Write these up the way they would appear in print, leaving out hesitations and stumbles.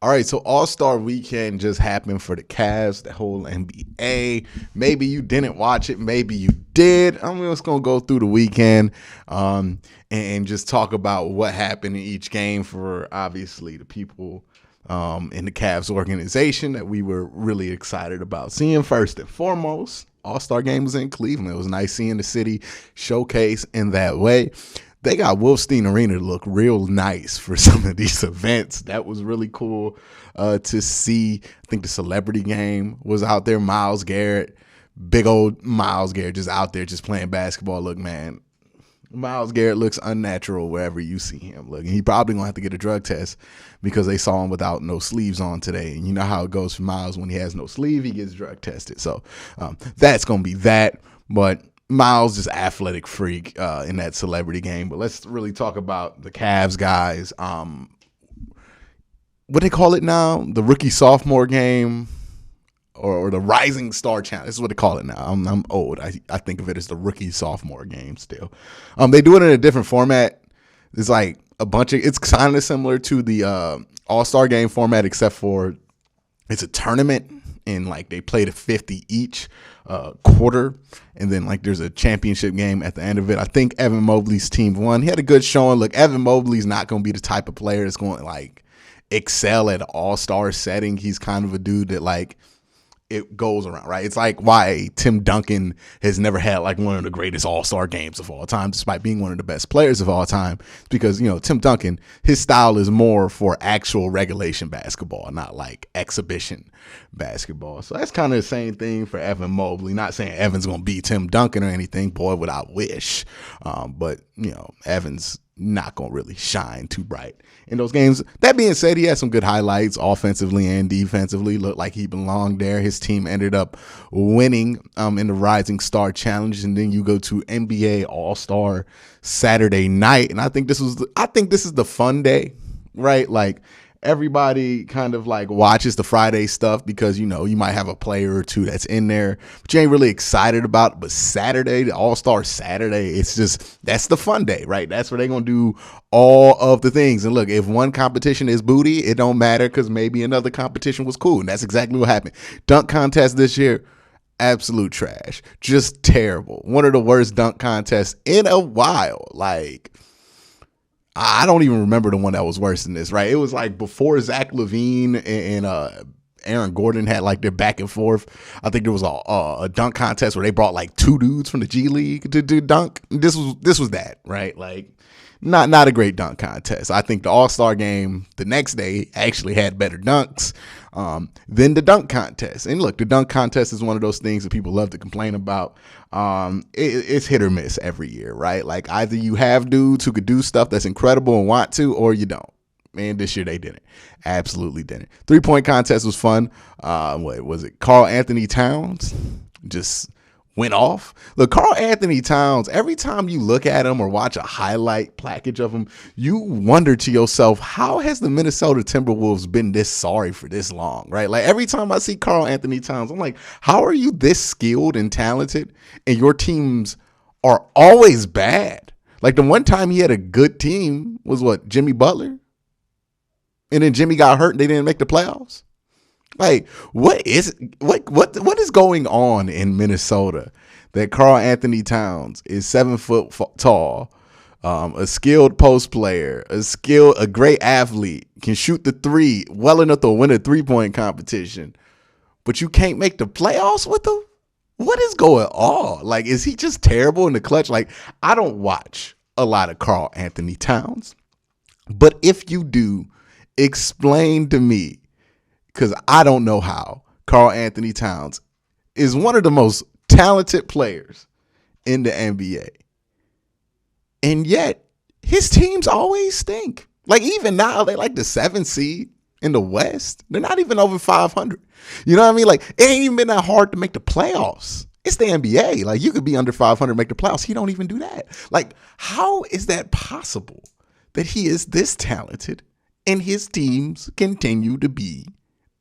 All right, so All-Star Weekend just happened for the Cavs, the whole NBA. Maybe you didn't watch it, maybe you did. I'm just gonna go through the weekend and just talk about what happened in each game for obviously the people in the Cavs organization that we were really excited about seeing. First and foremost, All-Star Game was in Cleveland. It was nice seeing the city showcase in that way. They got Wolfstein Arena to look real nice for some of these events. That was really cool to see. I think the celebrity game was out there. Myles Garrett, big old Myles Garrett, just out there just playing basketball. Look, man, Myles Garrett looks unnatural wherever you see him. Look, and he probably gonna have to get a drug test because they saw him without no sleeves on today. And you know how it goes for Myles when he has no sleeve, he gets drug tested. So that's gonna be that. But Miles just athletic freak in that celebrity game. But let's really talk about the Cavs guys. What they call it now? The rookie sophomore game or the rising star challenge. This is what they call it now. I'm old. I think of it as the rookie sophomore game still. They do it in a different format. It's like a bunch of. It's kind of similar to the All-Star game format, except for it's a tournament and like they play to 50 each quarter, and then like there's a championship game at the end of it. I think Evan Mobley's team won. He had a good showing. Look, Evan Mobley's not going to be the type of player that's going to like excel at an all-star setting. He's kind of a dude that like it goes around, right? It's like why Tim Duncan has never had like one of the greatest all-star games of all time, despite being one of the best players of all time. It's because, you know, Tim Duncan, his style is more for actual regulation basketball, not like exhibition basketball. So that's kind of the same thing for Evan Mobley. Not saying Evan's going to beat Tim Duncan or anything, boy, would I wish. But, you know, Evan's not going to really shine too bright in those games. That being said, he had some good highlights offensively and defensively. Looked like he belonged there. His team ended up winning in the Rising Star Challenge, and then you go to NBA All-Star Saturday night, and I think this is the fun day, right? Like everybody kind of like watches the Friday stuff because, you know, you might have a player or two that's in there, but you ain't really excited about it. But Saturday, the All-Star Saturday, it's just, that's the fun day, right? That's where they're going to do all of the things. And look, if one competition is booty, it don't matter because maybe another competition was cool. And that's exactly what happened. Dunk contest this year, absolute trash. Just terrible. One of the worst dunk contests in a while. Like, I don't even remember the one that was worse than this, right? It was like before Zach LaVine and Aaron Gordon had like their back and forth. I think there was a dunk contest where they brought like two dudes from the G League to do dunk. This was that, right? Like not a great dunk contest. I think the All-Star game the next day actually had better dunks than the dunk contest. And look, the dunk contest is one of those things that people love to complain about. It's hit or miss every year, right? Like either you have dudes who could do stuff that's incredible and want to, or you don't. Man, this year they didn't. Absolutely didn't. 3-point contest was fun. What was it? Karl Anthony Towns just went off. Look, Karl Anthony Towns, every time you look at him or watch a highlight package of him, you wonder to yourself, how has the Minnesota Timberwolves been this sorry for this long, right? Like every time I see Karl Anthony Towns, I'm like, how are you this skilled and talented and your teams are always bad? Like the one time he had a good team was what, Jimmy Butler? And then Jimmy got hurt and they didn't make the playoffs. Like, what is going on in Minnesota that Karl Anthony Towns is 7 foot tall, a skilled post player, a great athlete, can shoot the three well enough to win a 3-point competition, but you can't make the playoffs with him? What is going on? Like, is he just terrible in the clutch? Like, I don't watch a lot of Karl Anthony Towns, but if you do, explain to me, because I don't know how Karl Anthony Towns is one of the most talented players in the NBA. And yet his teams always stink. Like even now, they like the 7th seed in the West. They're not even over 500. You know what I mean? Like it ain't even been that hard to make the playoffs. It's the NBA. Like you could be under 500, make the playoffs. He don't even do that. Like how is that possible that he is this talented and his teams continue to be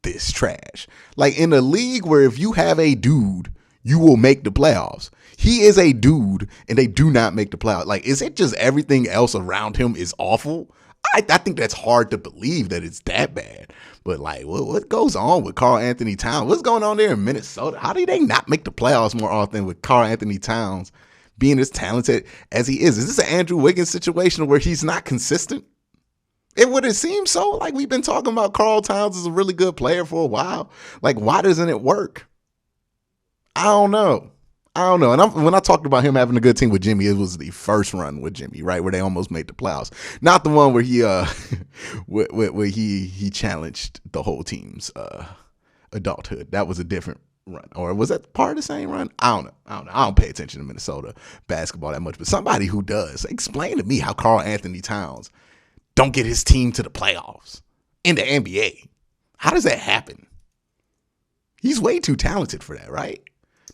this trash? Like in a league where if you have a dude, you will make the playoffs. He is a dude and they do not make the playoffs. Like, is it just everything else around him is awful? I think that's hard to believe that it's that bad. But like, what goes on with Karl Anthony Towns? What's going on there in Minnesota? How do they not make the playoffs more often with Karl Anthony Towns being as talented as he is? Is this an Andrew Wiggins situation where he's not consistent? It would have seemed so. Like, we've been talking about Karl Towns as a really good player for a while. Like, why doesn't it work? I don't know. And when I talked about him having a good team with Jimmy, it was the first run with Jimmy, right, where they almost made the playoffs. Not the one where he where he challenged the whole team's adulthood. That was a different run. Or was that part of the same run? I don't know. I don't pay attention to Minnesota basketball that much. But somebody who does, explain to me how Karl Anthony Towns don't get his team to the playoffs in the NBA. How does that happen? He's way too talented for that, right?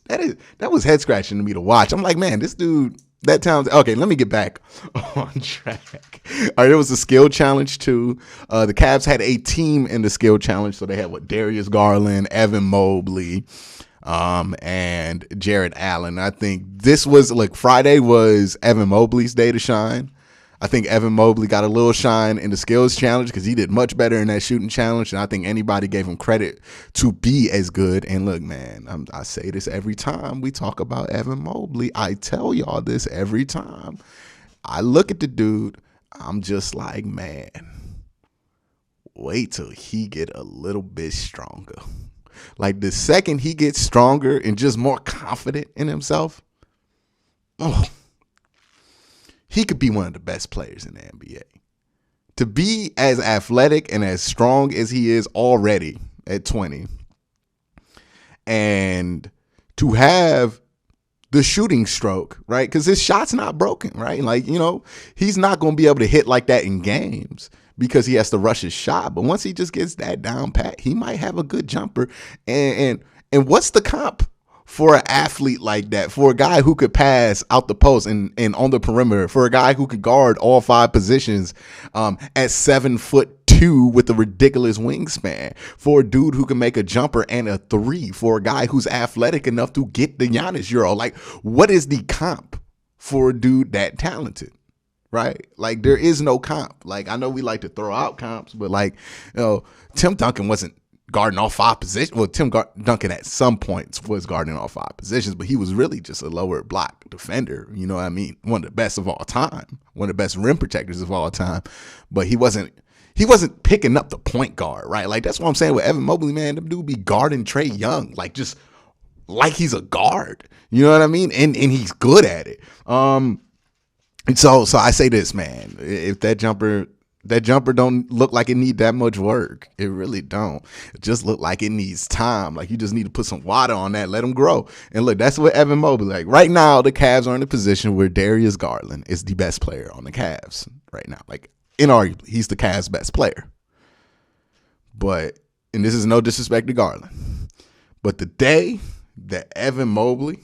That was head scratching to me to watch. I'm like, man, this dude, that talented. Okay, let me get back on track. All right, there was a skill challenge too. The Cavs had a team in the skill challenge, so they had Darius Garland, Evan Mobley, and Jared Allen. I think this was like Friday was Evan Mobley's day to shine. I think Evan Mobley got a little shine in the skills challenge because he did much better in that shooting challenge. And I think anybody gave him credit to be as good. And look, man, I say this every time we talk about Evan Mobley. I tell y'all this every time. I look at the dude. I'm just like, man, wait till he get a little bit stronger. Like the second he gets stronger and just more confident in himself, he could be one of the best players in the NBA. To be as athletic and as strong as he is already at 20, and to have the shooting stroke, right? Because his shot's not broken, right? Like, he's not going to be able to hit like that in games because he has to rush his shot. But once he just gets that down pat, he might have a good jumper. And what's the comp for an athlete like that, for a guy who could pass out the post and on the perimeter, for a guy who could guard all five positions at 7'2" with a ridiculous wingspan, for a dude who can make a jumper and a three, for a guy who's athletic enough to get the Giannis Euro? Like, what is the comp for a dude that talented? Right? Like, there is no comp. Like, I know we like to throw out comps, but like, Tim Duncan wasn't guarding all five positions. Well, Tim Duncan at some points was guarding all five positions, but he was really just a lower block defender. You know what I mean? One of the best of all time, one of the best rim protectors of all time. But he wasn't picking up the point guard, right? Like, that's what I'm saying with Evan Mobley, man. The dude be guarding Trae Young, like, just like he's a guard. You know what I mean? And he's good at it. And so I say this, man, if that jumper don't look like it need that much work. It really don't. It just look like it needs time. Like, you just need to put some water on that, let them grow. And look, that's what Evan Mobley, like right now, the Cavs are in a position where Darius Garland is the best player on the Cavs right now. Like, inarguably, he's the Cavs' best player. But, and this is no disrespect to Garland, but the day that Evan Mobley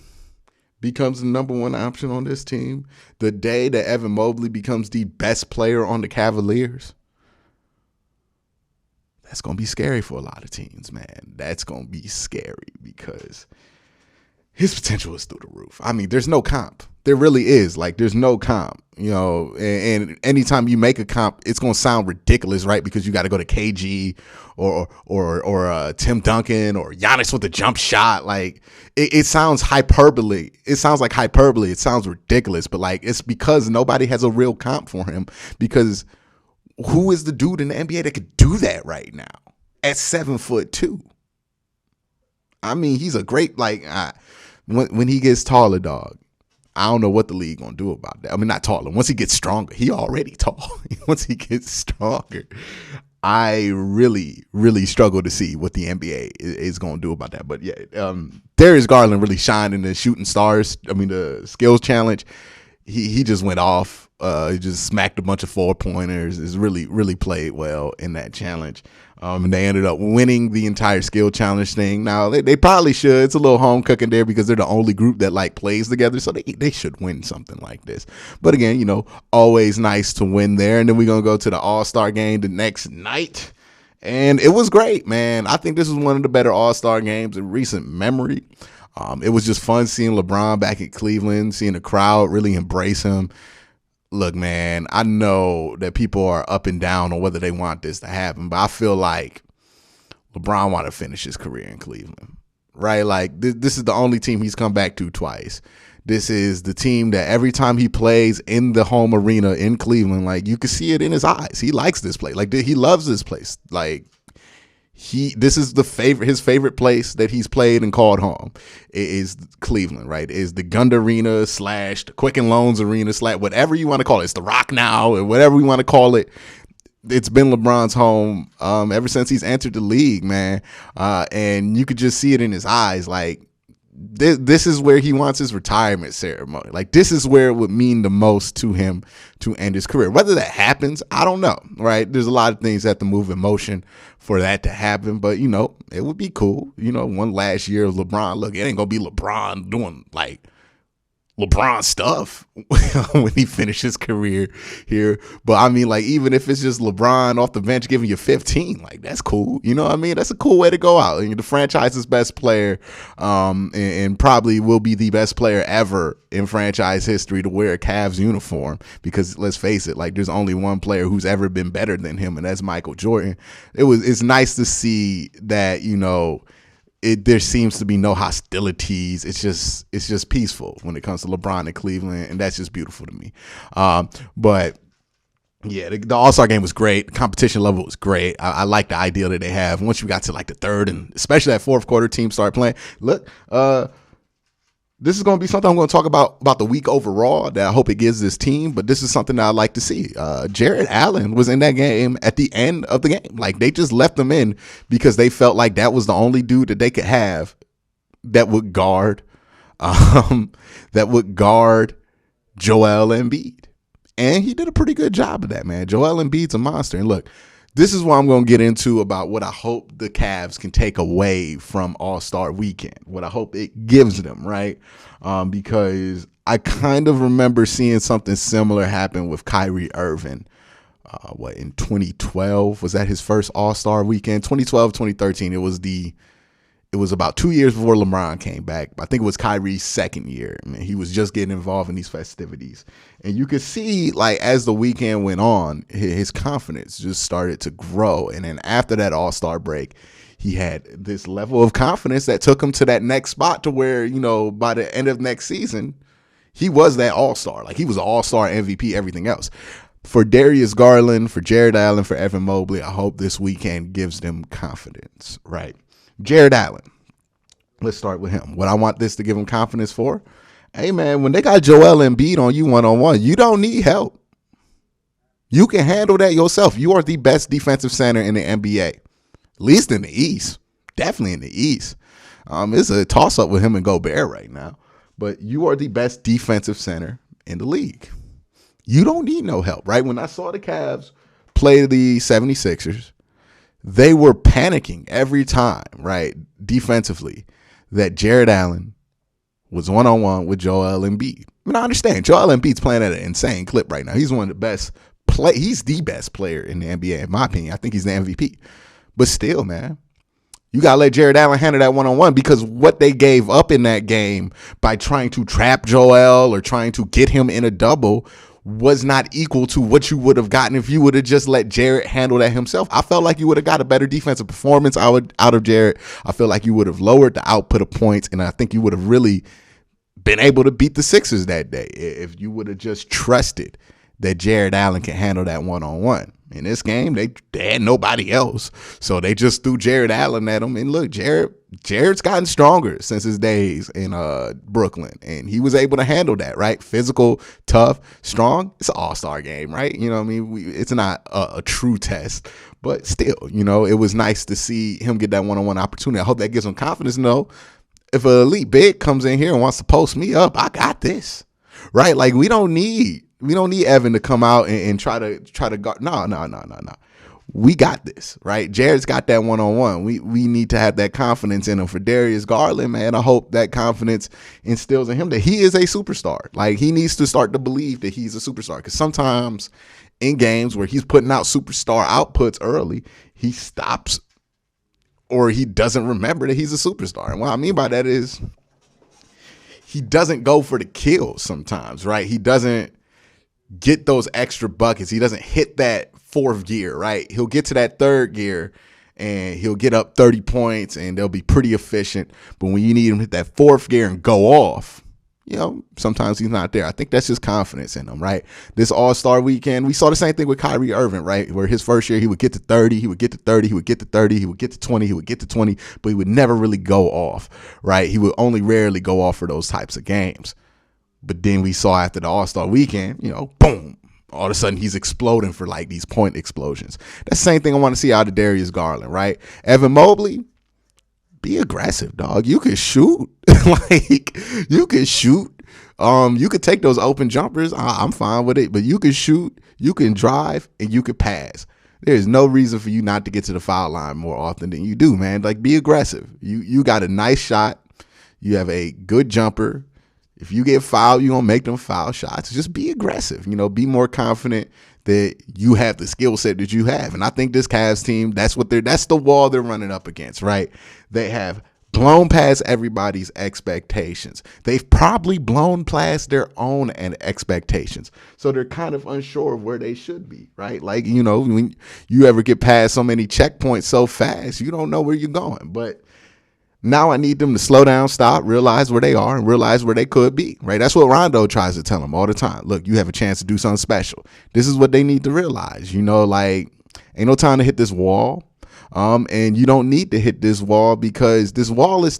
becomes the number one option on this team, the day that Evan Mobley becomes the best player on the Cavaliers, that's going to be scary for a lot of teams, man. That's going to be scary because his potential is through the roof. I mean, there's no comp. There really is. Like, there's no comp, and anytime you make a comp, it's going to sound ridiculous, right? Because you got to go to KG or Tim Duncan or Giannis with a jump shot. Like, it sounds hyperbole. It sounds like hyperbole. It sounds ridiculous, but like, it's because nobody has a real comp for him, because who is the dude in the NBA that could do that right now at 7'2"? I mean, he's a great, like, when he gets taller, dog, I don't know what the league gonna do about that. I mean, not taller. Once he gets stronger, he already tall. Once he gets stronger, I really, really struggle to see what the NBA is gonna do about that. But yeah, Darius Garland really shined in the shooting stars. I mean, the skills challenge. He just went off. He just smacked a bunch of 4-pointers. Is really, really played well in that challenge. And they ended up winning the entire skill challenge thing. Now, they probably should. It's a little home cooking there because they're the only group that like plays together. So they should win something like this. But again, always nice to win there. And then we're going to go to the All-Star game the next night. And it was great, man. I think this was one of the better All-Star games in recent memory. It was just fun seeing LeBron back at Cleveland, seeing the crowd really embrace him. look, man, I know that people are up and down on whether they want this to happen, but I feel like LeBron want to finish his career in Cleveland, right? Like this is the only team he's come back to twice. This is the team that every time he plays in the home arena in Cleveland, like you can see it in his eyes. He likes this place. Like he loves this place. Like this is his favorite place that he's played and called home. It is Cleveland, right? It is the Gund Arena / the Quicken Loans Arena / whatever you want to call it. It's the Rock now or whatever we want to call it. It's been LeBron's home ever since he's entered the league, man. And you could just see it in his eyes. Like this is where he wants his retirement ceremony. Like this is where it would mean the most to him to end his career. Whether that happens, I don't know, right? There's a lot of things that have to move in motion for that to happen, but it would be cool. One last year of LeBron. Look, it ain't gonna be LeBron doing like LeBron stuff when he finishes his career here. But I mean, like, even if it's just LeBron off the bench giving you 15, like, that's cool. You know what I mean? That's a cool way to go out. The franchise's best player and probably will be the best player ever in franchise history to wear a Cavs uniform, because let's face it, like, there's only one player who's ever been better than him, and that's Michael Jordan. It's nice to see that, there seems to be no hostilities. It's just peaceful when it comes to LeBron and Cleveland, and that's just beautiful to me. But yeah, the All-Star game was great. The competition level was great. I like the idea that they have. Once you got to like the third and especially that fourth quarter, teams start playing. Look, this is going to be something I'm going to talk about the week overall that I hope it gives this team, but this is something that I like to see. Jared Allen was in that game at the end of the game. Like, they just left him in because they felt like that was the only dude that they could have that would guard Joel Embiid. And he did a pretty good job of that, man. Joel Embiid's a monster. And look, this is what I'm going to get into about what I hope the Cavs can take away from All-Star Weekend, what I hope it gives them, right? Because I kind of remember seeing something similar happen with Kyrie Irving. In 2012? Was that his first All-Star Weekend? 2012, 2013. It was about 2 years before LeBron came back. I think it was Kyrie's second year. I mean, he was just getting involved in these festivities. And you could see, like, as the weekend went on, his confidence just started to grow. And then after that All-Star break, he had this level of confidence that took him to that next spot to where, by the end of next season, he was that All-Star. Like, he was an All-Star, MVP, everything else. For Darius Garland, for Jared Allen, for Evan Mobley, I hope this weekend gives them confidence, right? Jared Allen, let's start with him. What I want this to give him confidence for, hey, man, when they got Joel Embiid on you one-on-one, you don't need help. You can handle that yourself. You are the best defensive center in the NBA, at least in the East. Definitely in the East. It's a toss-up with him and Gobert right now, but you are the best defensive center in the league. You don't need no help, right? When I saw the Cavs play the 76ers, they were panicking every time, right, defensively, that Jared Allen was one-on-one with Joel Embiid. I mean, I understand. Joel Embiid's playing at an insane clip right now. He's one of the best he's the best player in the NBA, in my opinion. I think he's the MVP. But still, man, you got to let Jared Allen handle that one-on-one, because what they gave up in that game by trying to trap Joel or trying to get him in a double was not equal to what you would have gotten if you would have just let Jared handle that himself. I felt like you would have got a better defensive performance out of Jared. I feel like you would have lowered the output of points, and I think you would have really been able to beat the Sixers that day if you would have just trusted that Jared Allen can handle that one-on-one. In this game, they had nobody else, so they just threw Jared Allen at him. And look, Jared's gotten stronger since his days in Brooklyn, and he was able to handle that, right? Physical, tough, strong. It's an all-star game, right? You know what I mean? It's not a true test, but still, it was nice to see him get that one-on-one opportunity. I hope that gives him confidence to know if an elite big comes in here and wants to post me up, I got this, right? Like, we don't need Evan to come out and try to guard. No. We got this, right? Jared's got that one-on-one. We need to have that confidence in him. For Darius Garland, man, I hope that confidence instills in him that he is a superstar. Like, he needs to start to believe that he's a superstar, because sometimes in games where he's putting out superstar outputs early, he stops or he doesn't remember that he's a superstar. And what I mean by that is he doesn't go for the kills sometimes, right? He doesn't get those extra buckets. He doesn't hit that fourth gear, right? He'll get to that third gear and he'll get up 30 points and they'll be pretty efficient. But when you need him to hit that fourth gear and go off, sometimes he's not there. I think that's just confidence in him, right? This All-Star weekend, we saw the same thing with Kyrie Irving, right? Where his first year, he would get to 30, he would get to 30, he would get to 30, he would get to 20, he would get to 20, but he would never really go off, right? He would only rarely go off for those types of games. But then we saw after the All-Star weekend, boom, all of a sudden he's exploding for like these point explosions. That's the same thing I want to see out of Darius Garland, right? Evan Mobley, be aggressive, dog. You can shoot. You can shoot. You could take those open jumpers. I'm fine with it. But you can shoot, you can drive, and you can pass. There's no reason for you not to get to the foul line more often than you do, man. Like, be aggressive. You got a nice shot. You have a good jumper. If you get fouled, you're going to make them foul shots. Just be aggressive. Be more confident that you have the skill set that you have. And I think this Cavs team, that's the wall they're running up against, right? They have blown past everybody's expectations. They've probably blown past their own expectations. So they're kind of unsure of where they should be, right? Like, when you ever get past so many checkpoints so fast, you don't know where you're going. But now I need them to slow down, stop, realize where they are, and realize where they could be, right? That's what Rondo tries to tell them all the time. Look, you have a chance to do something special. This is what they need to realize, ain't no time to hit this wall. And you don't need to hit this wall because this wall is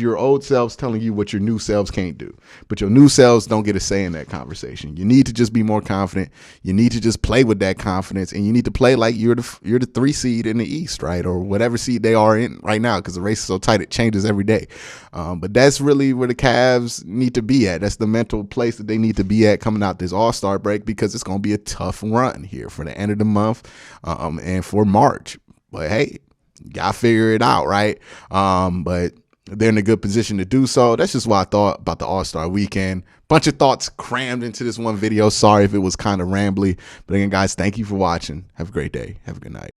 your old selves telling you what your new selves can't do. But your new selves don't get a say in that conversation. You need to just be more confident. You need to just play with that confidence, and you need to play like you're the 3 seed in the East, right? Or whatever seed they are in right now, because the race is so tight, it changes every day. But that's really where the Cavs need to be at. That's the mental place that they need to be at coming out this All-Star break, because it's going to be a tough run here for the end of the month and for March. But hey, you gotta figure it out, right? But they're in a good position to do so. That's just what I thought about the All-Star weekend. Bunch of thoughts crammed into this one video. Sorry if it was kind of rambly. But again, guys, thank you for watching. Have a great day. Have a good night.